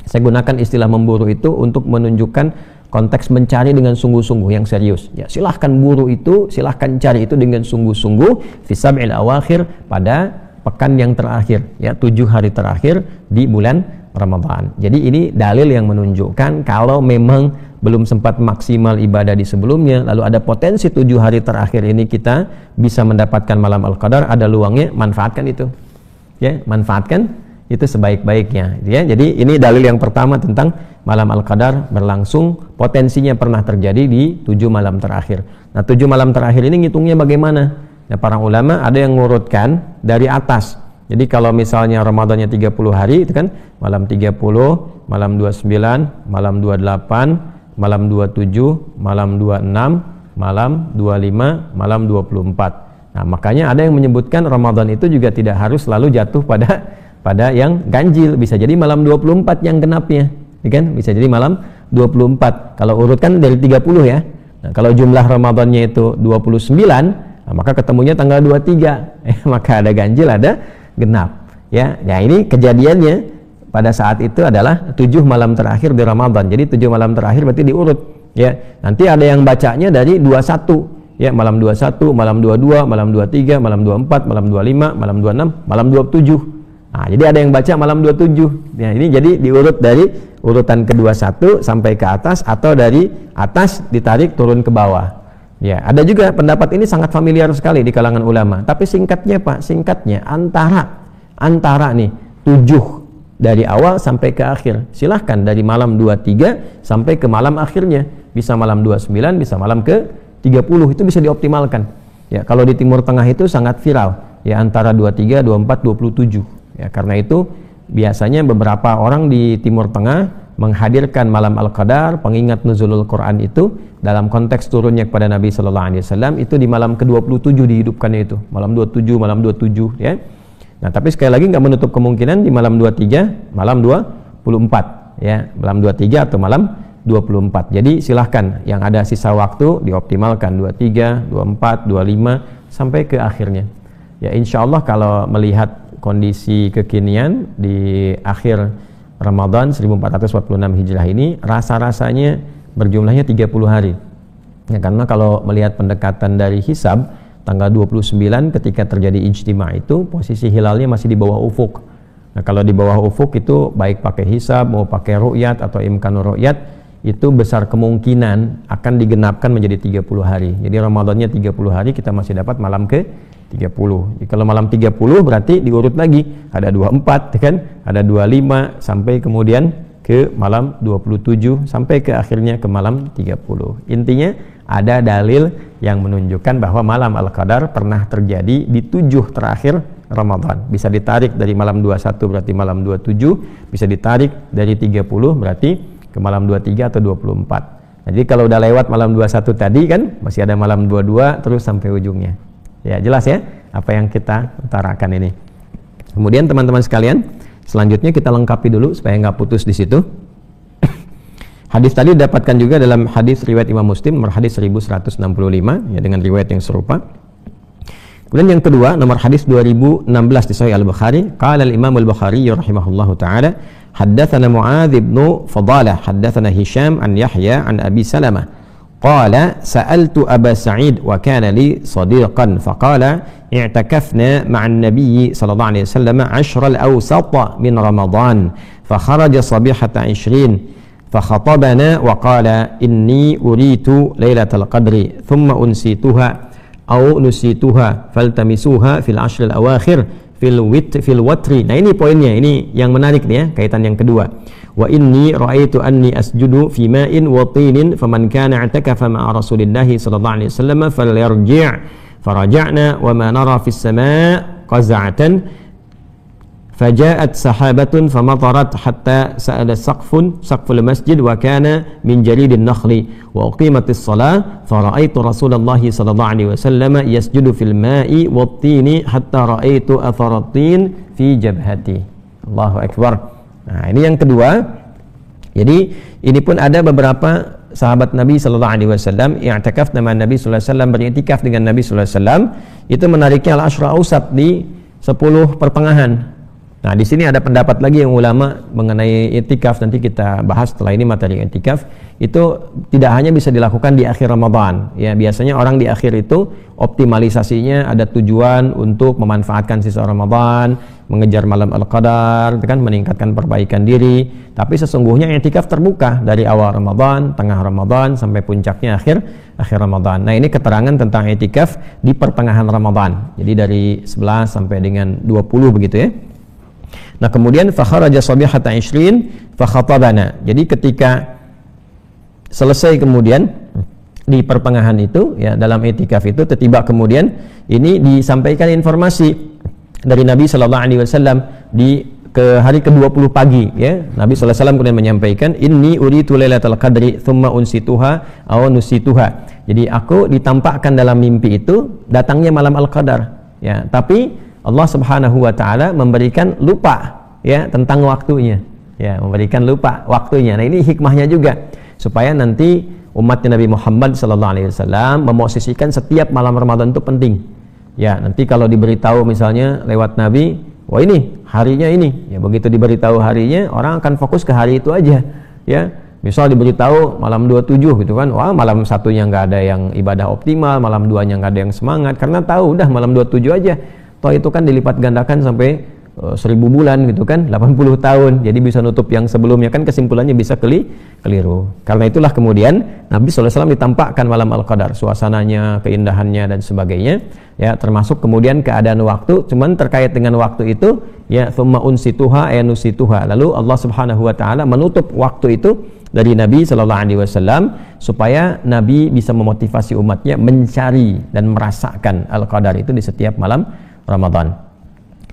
Saya gunakan istilah memburu itu untuk menunjukkan konteks mencari dengan sungguh-sungguh yang serius. Ya, silahkan buru itu, silahkan cari itu dengan sungguh-sungguh fi sab'il awakhir, pada pekan yang terakhir, ya 7 hari terakhir di bulan Ramadan. Jadi ini dalil yang menunjukkan kalau memang belum sempat maksimal ibadah di sebelumnya, lalu ada potensi 7 hari terakhir ini kita bisa mendapatkan malam Al-Qadar, ada luangnya, manfaatkan itu. Ya, manfaatkan itu sebaik-baiknya. Ya, jadi ini dalil yang pertama tentang malam Al-Qadar berlangsung, potensinya pernah terjadi di 7 malam terakhir. Nah, 7 malam terakhir ini ngitungnya bagaimana? Nah, para ulama ada yang ngurutkan dari atas. Jadi kalau misalnya Ramadannya 30 hari itu kan malam 30, malam 29, malam 28, malam 27, malam 26, malam 25, malam 24. Nah, makanya ada yang menyebutkan Ramadan itu juga tidak harus selalu jatuh pada yang ganjil, bisa jadi malam 24 yang genapnya, ya kan? Bisa jadi malam 24. Kalau urutkan dari 30 ya. Nah, kalau jumlah Ramadannya itu 29, nah, maka ketemunya tanggal 23. Maka ada ganjil, ada genap. Ya, nah ini kejadiannya pada saat itu adalah 7 malam terakhir di Ramadan. Jadi 7 malam terakhir berarti diurut. Ya, nanti ada yang bacanya dari 21. Ya, malam 21, malam 22, malam 23, malam 24, malam 25, malam 26, malam 27. Nah, jadi ada yang baca malam 27. Ya, ini jadi diurut dari urutan ke-21 sampai ke atas, atau dari atas ditarik turun ke bawah. Ya, ada juga pendapat ini sangat familiar sekali di kalangan ulama. Tapi singkatnya Pak, singkatnya antara nih 7 dari awal sampai ke akhir. Silahkan dari malam 23 sampai ke malam akhirnya. Bisa malam 29, bisa malam ke 30, itu bisa dioptimalkan. Ya, kalau di Timur Tengah itu sangat viral. Ya, antara 23, 24, 27. Ya, karena itu biasanya beberapa orang di Timur Tengah menghadirkan malam Al-Qadar, pengingat nuzulul Quran itu dalam konteks turunnya kepada Nabi sallallahu alaihi wasallam itu di malam ke-27 dihidupkannya itu. Malam 27, malam 27 ya. Nah, tapi sekali lagi nggak menutup kemungkinan di malam 23, malam 24 ya, malam 23 atau malam 24. Jadi silahkan yang ada sisa waktu dioptimalkan 23, 24, 25 sampai ke akhirnya. Ya, insya Allah kalau melihat kondisi kekinian di akhir Ramadan 1446 Hijrah ini, rasa-rasanya berjumlahnya 30 hari. Ya, karena kalau melihat pendekatan dari hisab, tanggal 29 ketika terjadi ijtima itu posisi hilalnya masih di bawah ufuk. Nah, kalau di bawah ufuk itu baik pakai hisab mau pakai ru'yat atau imkanur ru'yat, itu besar kemungkinan akan digenapkan menjadi 30 hari. Jadi Ramadannya 30 hari, kita masih dapat malam ke 30. Jadi kalau malam 30 berarti diurut lagi, ada 24 kan, ada 25 sampai kemudian ke malam 27 sampai ke akhirnya ke malam 30. Intinya ada dalil yang menunjukkan bahwa malam Al-Qadar pernah terjadi di 7 terakhir Ramadan. Bisa ditarik dari malam 21 berarti malam 27, bisa ditarik dari 30 berarti ke malam 23 atau 24. Jadi kalau udah lewat malam 21 tadi kan masih ada malam 22 terus sampai ujungnya. Ya, jelas ya apa yang kita utarakan ini. Kemudian teman-teman sekalian, selanjutnya kita lengkapi dulu supaya nggak putus di situ. Hadis tadi didapatkan juga dalam hadis riwayat Imam Muslim nomor hadis 1165 ya, dengan riwayat yang serupa. Kemudian yang kedua nomor hadis 2016 di Sahih Al-Bukhari, qala al-Imam Al-Bukhari rahimahullahu taala, haddatsana Muadz bin Fadalah, haddatsana Hisham an Yahya an Abi Salamah qala sa'altu Aba Sa'id wa kana li sadiqan faqala i'takafna ma'an nabiy sallallahu alaihi wasallam 'ashra al-awsat min Ramadan fa kharaja sabihata 20 فخطبنا وقال إني أريت ليلة القدر ثم أنسيتها أو نسيتها فالتمسوها في العشر الأواخر fil watri. Nah ini poinnya, ini yang menarik nih ya, kaitan yang kedua. Wa inni ra'aitu anni asjudu fi ma'in wa tinin faman kana i'takafa ma'a Rasulillah sallallahu alaihi wasallam falyarji'. Faraja'na wa ma nara fis sama' qaz'atan فجاءت سحابة فمطرت حتى سأل سقف المسجد وكان من جليد النخل وأقيمت الصلاة فرأيت رسول الله صلى الله عليه وسلم يسجد في الماء والطين حتى رأيت أثر الطين في جبهتي. Allahu Akbar. Nah ini yang kedua. Jadi ini pun ada beberapa sahabat Nabi Sallallahu Alaihi Wasallam yang i'tikaf dengan Nabi Sallallahu Alaihi Wasallam, beriktikaf dengan Nabi Sallallahu Alaihi Wasallam. Itu menariknya al-Ashra Awsat di 10 pertengahan. Nah, di sini ada pendapat lagi yang ulama mengenai i'tikaf, nanti kita bahas setelah ini materi i'tikaf. Itu tidak hanya bisa dilakukan di akhir Ramadan. Ya, biasanya orang di akhir itu optimalisasinya ada tujuan untuk memanfaatkan sisa Ramadan, mengejar malam Al-Qadar, kan meningkatkan perbaikan diri. Tapi sesungguhnya i'tikaf terbuka dari awal Ramadan, tengah Ramadan sampai puncaknya akhir Ramadan. Nah, ini keterangan tentang i'tikaf di pertengahan Ramadan. Jadi dari 11 sampai dengan 20 begitu ya. Nah kemudian fakharaja sabihata 20 fakhatabana. Jadi ketika selesai kemudian di pertengahan itu ya, dalam i'tikaf itu tiba kemudian ini disampaikan informasi dari Nabi sallallahu alaihi wasallam di ke hari ke-20 pagi ya. Nabi sallallahu alaihi wasallam kemudian menyampaikan inni uritu lailatul qadri thumma unsituha aw nusituha. Jadi aku ditampakkan dalam mimpi itu datangnya malam Al-Qadar ya, tapi Allah Subhanahu wa taala memberikan lupa ya tentang waktunya. Ya, memberikan lupa waktunya. Nah, ini hikmahnya juga supaya nanti umatnya Nabi Muhammad sallallahu alaihi wasallam memosisikan setiap malam Ramadan itu penting. Ya, nanti kalau diberitahu misalnya lewat Nabi, wah ini harinya ini. Ya, begitu diberitahu harinya, orang akan fokus ke hari itu aja. Ya. Misal diberitahu malam 27 gitu kan, wah malam satunya nggak ada yang ibadah optimal, malam 2-nya nggak ada yang semangat, karena tahu udah malam 27 aja. Toh itu kan dilipat gandakan sampai 1000 bulan gitu kan, 80 tahun. Jadi bisa nutup yang sebelumnya, kan kesimpulannya bisa keliru. Karena itulah kemudian Nabi SAW ditampakkan malam Al-Qadar, suasananya, keindahannya dan sebagainya. Ya, termasuk kemudian keadaan waktu, cuman terkait dengan waktu itu ya thumma unsituha nusituha. Lalu Allah Subhanahu wa taala menutup waktu itu dari Nabi sallallahu alaihi wasallam supaya Nabi bisa memotivasi umatnya mencari dan merasakan Al-Qadar itu di setiap malam Ramadan.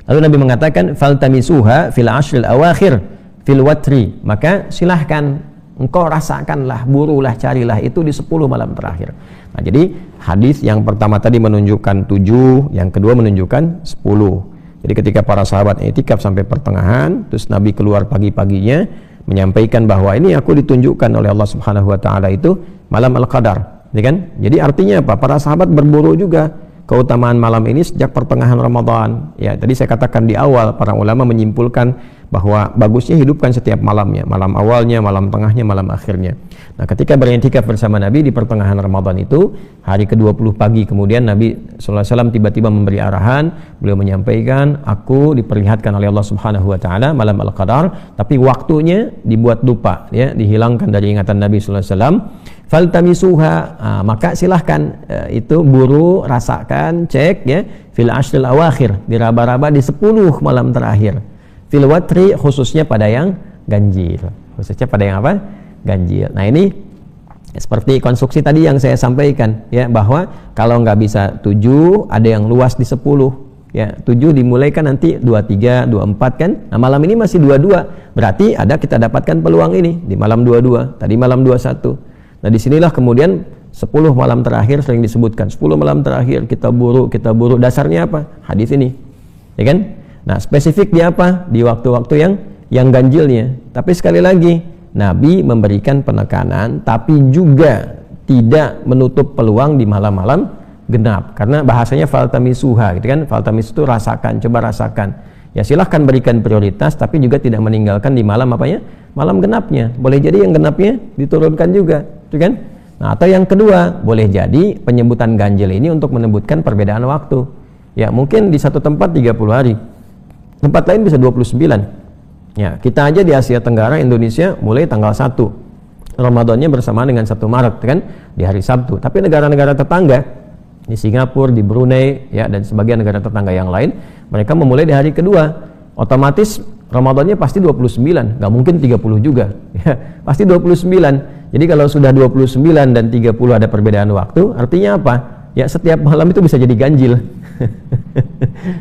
Lalu Nabi mengatakan faltamisuha fil ashril awakhir fil watri, maka silahkan engkau rasakanlah, burulah, carilah itu di 10 malam terakhir. Nah, jadi hadis yang pertama tadi menunjukkan 7, yang kedua menunjukkan 10. Jadi ketika para sahabat i'tikaf sampai pertengahan, terus Nabi keluar pagi-paginya menyampaikan bahwa ini aku ditunjukkan oleh Allah Subhanahu wa taala itu malam Al-Qadar, ya kan? Jadi artinya apa? Para sahabat berburu juga keutamaan malam ini sejak pertengahan Ramadan. Ya, tadi saya katakan di awal para ulama menyimpulkan bahwa bagusnya hidupkan setiap malamnya, malam awalnya, malam tengahnya, malam akhirnya. Nah, ketika beriktikaf bersama Nabi di pertengahan Ramadan itu, hari ke-20 pagi kemudian Nabi sallallahu alaihi wasallam tiba-tiba memberi arahan, beliau menyampaikan, aku diperlihatkan oleh Allah Subhanahu wa taala malam Al-Qadar, tapi waktunya dibuat lupa, ya, dihilangkan dari ingatan Nabi sallallahu alaihi wasallam. Faltamisuha, maka silahkan itu buru, rasakan, cek ya, fil ashril awakhir, diraba-raba di 10 malam terakhir. Fil watri, khususnya pada yang ganjil. Khususnya pada yang apa? Ganjil. Nah, ini seperti konstruksi tadi yang saya sampaikan ya, bahwa kalau nggak bisa 7, ada yang luas di 10 ya. 7 dimulai kan nanti 23, 24 kan. Nah, malam ini masih 22. Berarti ada kita dapatkan peluang ini di malam 22, tadi malam 21. Nah, disinilah kemudian 10 malam terakhir sering disebutkan. 10 malam terakhir kita buru. Dasarnya apa? Hadis ini. Ya kan? Nah, spesifik di apa? Di waktu-waktu yang ganjilnya. Tapi sekali lagi, Nabi memberikan penekanan, tapi juga tidak menutup peluang di malam-malam genap. Karena bahasanya faltamisuha, gitu kan? Faltamis itu rasakan, coba rasakan. Ya, silahkan berikan prioritas, tapi juga tidak meninggalkan di malam apanya? Malam genapnya. Boleh jadi yang genapnya diturunkan juga, gitu kan? Nah, atau yang kedua, boleh jadi penyebutan ganjil ini untuk menyebutkan perbedaan waktu. Ya, mungkin di satu tempat 30 hari. Tempat lain bisa 29. Ya, kita aja di Asia Tenggara, Indonesia mulai tanggal 1. Ramadannya bersamaan dengan 1 Maret kan, di hari Sabtu. Tapi negara-negara tetangga di Singapura, di Brunei, ya, dan sebagian negara tetangga yang lain, mereka memulai di hari kedua. Otomatis Ramadannya pasti 29, nggak mungkin 30 juga, ya, pasti 29. Jadi kalau sudah 29 dan 30 ada perbedaan waktu, artinya apa? Ya, setiap malam itu bisa jadi ganjil.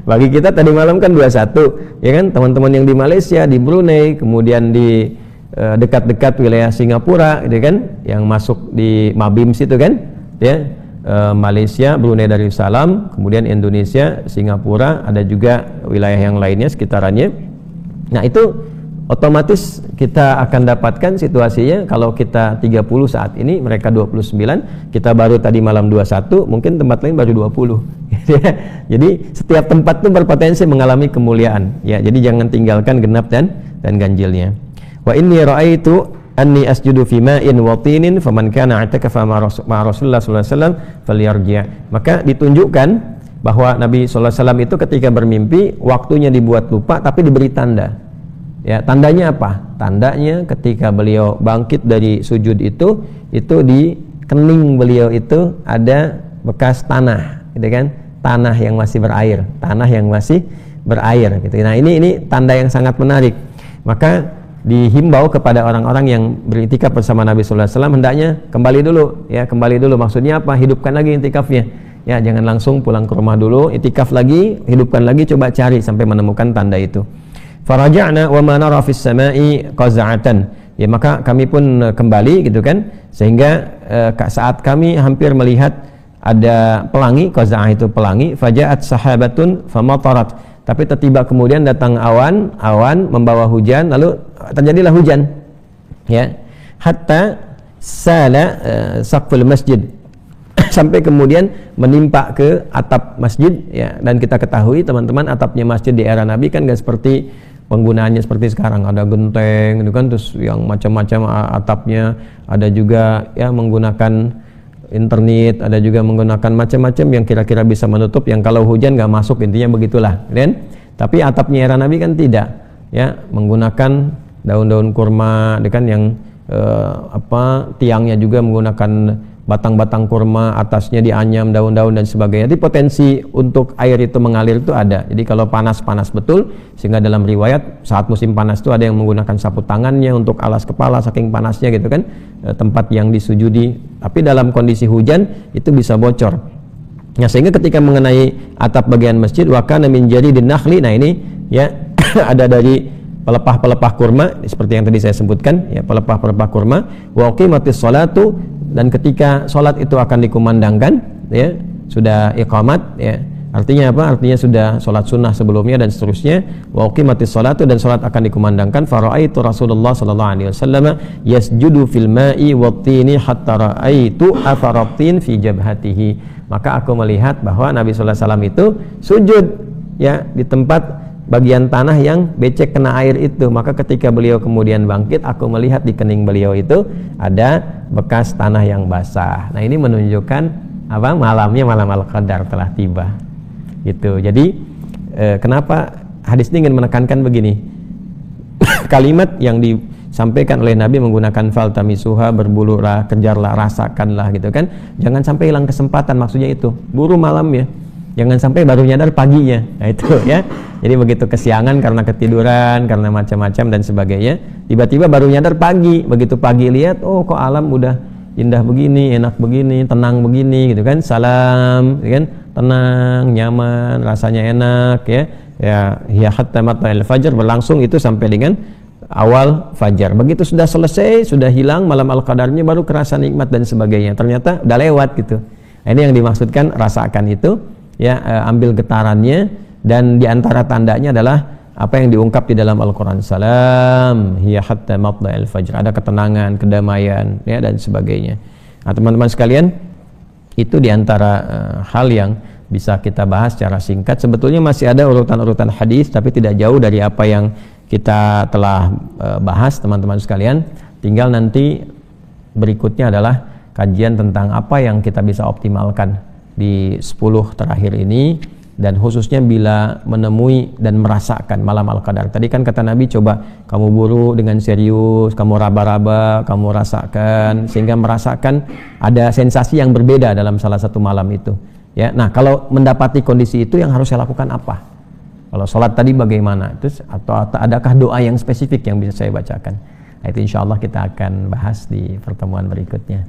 Bagi kita tadi malam kan 21, ya kan? Teman-teman yang di Malaysia, di Brunei, kemudian di dekat-dekat wilayah Singapura, gitu kan? Yang masuk di Mabim situ kan? Ya, Malaysia, Brunei Darussalam, kemudian Indonesia, Singapura, ada juga wilayah yang lainnya sekitarannya. Nah, itu otomatis kita akan dapatkan situasinya kalau kita 30 saat ini, mereka 29, kita baru tadi malam 21, mungkin tempat lain baru 20. Jadi setiap tempat itu berpotensi mengalami kemuliaan. Ya, jadi jangan tinggalkan genap dan ganjilnya. Wa inni ra'aitu anni asjudu fi ma'in wa tinin faman kana i'takafa ma Rasulullah sallallahu alaihi wasallam falyarji'. Maka ditunjukkan bahwa Nabi sallallahu alaihi wasallam itu ketika bermimpi waktunya dibuat lupa tapi diberi tanda. Ya, tandanya apa? Tandanya ketika beliau bangkit dari sujud itu di kening beliau itu ada bekas tanah, gitu kan? Tanah yang masih berair, tanah yang masih berair gitu. Nah, ini tanda yang sangat menarik. Maka dihimbau kepada orang-orang yang beriktikaf bersama Nabi sallallahu alaihi wasallam hendaknya kembali dulu, ya, kembali dulu. Maksudnya apa? Hidupkan lagi iktikafnya. Ya, jangan langsung pulang ke rumah dulu, iktikaf lagi, hidupkan lagi, coba cari sampai menemukan tanda itu. Faraja'na wa ma nara fis sama'i qaza'atan. Ya, maka kami pun kembali gitu kan, sehingga saat kami hampir melihat ada pelangi, qaza'ah itu pelangi, faja'at sahabatun famatarat. Tapi tiba kemudian datang awan membawa hujan, lalu terjadilah hujan. Ya. Hatta sala saqful masjid. Sampai kemudian menimpa ke atap masjid, ya. Dan kita ketahui teman-teman, atapnya masjid di era Nabi kan gak seperti penggunaannya seperti sekarang, ada genteng itu kan, terus yang macam-macam atapnya, ada juga ya menggunakan internet, ada juga menggunakan macam-macam yang kira-kira bisa menutup, yang kalau hujan nggak masuk, intinya begitulah kan. Tapi atapnya era Nabi kan tidak, ya, menggunakan daun-daun kurma, kan, yang tiangnya juga menggunakan batang-batang kurma, atasnya dianyam daun-daun dan sebagainya. Jadi potensi untuk air itu mengalir itu ada. Jadi kalau panas betul, sehingga dalam riwayat saat musim panas itu ada yang menggunakan sapu tangannya untuk alas kepala saking panasnya gitu kan, tempat yang disujudi. Tapi dalam kondisi hujan itu bisa bocor. Nah, sehingga ketika mengenai atap bagian masjid, wa kana min jaridin nakhli, nah ini ya ada dari pelepah-pelepah kurma seperti yang tadi saya sebutkan, ya, pelepah-pelepah kurma. Wa qimatis sholatu, dan ketika sholat itu akan dikumandangkan, ya, sudah iqamat, ya, artinya apa? Artinya sudah sholat sunnah sebelumnya dan seterusnya. Wa uqimatis sholatu, dan sholat akan dikumandangkan. Fara'aitu Rasulullah sallallahu alaihi wasallam yasjudu fil ma'i wattini hatta ra'aitu atharatin fi jabhatihi. Maka aku melihat bahwa Nabi sallallahu alaihi wasallam itu sujud, ya, di tempat bagian tanah yang becek kena air itu. Maka ketika beliau kemudian bangkit, aku melihat di kening beliau itu ada bekas tanah yang basah. Nah, ini menunjukkan apa? Malamnya malam Al-Qadar telah tiba gitu. Jadi kenapa hadis ini ingin menekankan begini? Kalimat yang disampaikan oleh Nabi menggunakan faltamisuha, berbululah, kejarlah, rasakanlah gitu kan. Jangan sampai hilang kesempatan, maksudnya itu. Buru malamnya. Jangan sampai baru nyadar paginya. Nah, itu ya. Jadi begitu kesiangan karena ketiduran, karena macam-macam dan sebagainya, tiba-tiba baru nyadar pagi. Begitu pagi lihat, oh kok alam udah indah begini, enak begini, tenang begini gitu kan. Salam, gitu kan? Tenang, nyaman, rasanya enak, ya. Ya hatta matla'il fajr, berlangsung itu sampai dengan awal fajar. Begitu sudah selesai, sudah hilang malam Al-Qadarnya, baru kerasa nikmat dan sebagainya. Ternyata udah lewat gitu. Nah, ini yang dimaksudkan rasakan itu. Ya, ambil getarannya, dan diantara tandanya adalah apa yang diungkap di dalam Al-Quran. Salam hiya hatta matla'il fajr, ada ketenangan, kedamaian, ya, dan sebagainya. Nah, teman-teman sekalian, itu diantara hal yang bisa kita bahas secara singkat. Sebetulnya masih ada urutan-urutan hadis, tapi tidak jauh dari apa yang kita telah bahas, teman-teman sekalian. Tinggal nanti berikutnya adalah kajian tentang apa yang kita bisa optimalkan di 10 terakhir ini, dan khususnya bila menemui dan merasakan malam Al-Qadar. Tadi kan kata Nabi, coba kamu buru dengan serius, kamu raba-raba, kamu rasakan, sehingga merasakan ada sensasi yang berbeda dalam salah satu malam itu. Ya, nah kalau mendapati kondisi itu yang harus saya lakukan apa? Kalau sholat tadi bagaimana? Terus atau adakah doa yang spesifik yang bisa saya bacakan? Nah, itu insya Allah kita akan bahas di pertemuan berikutnya.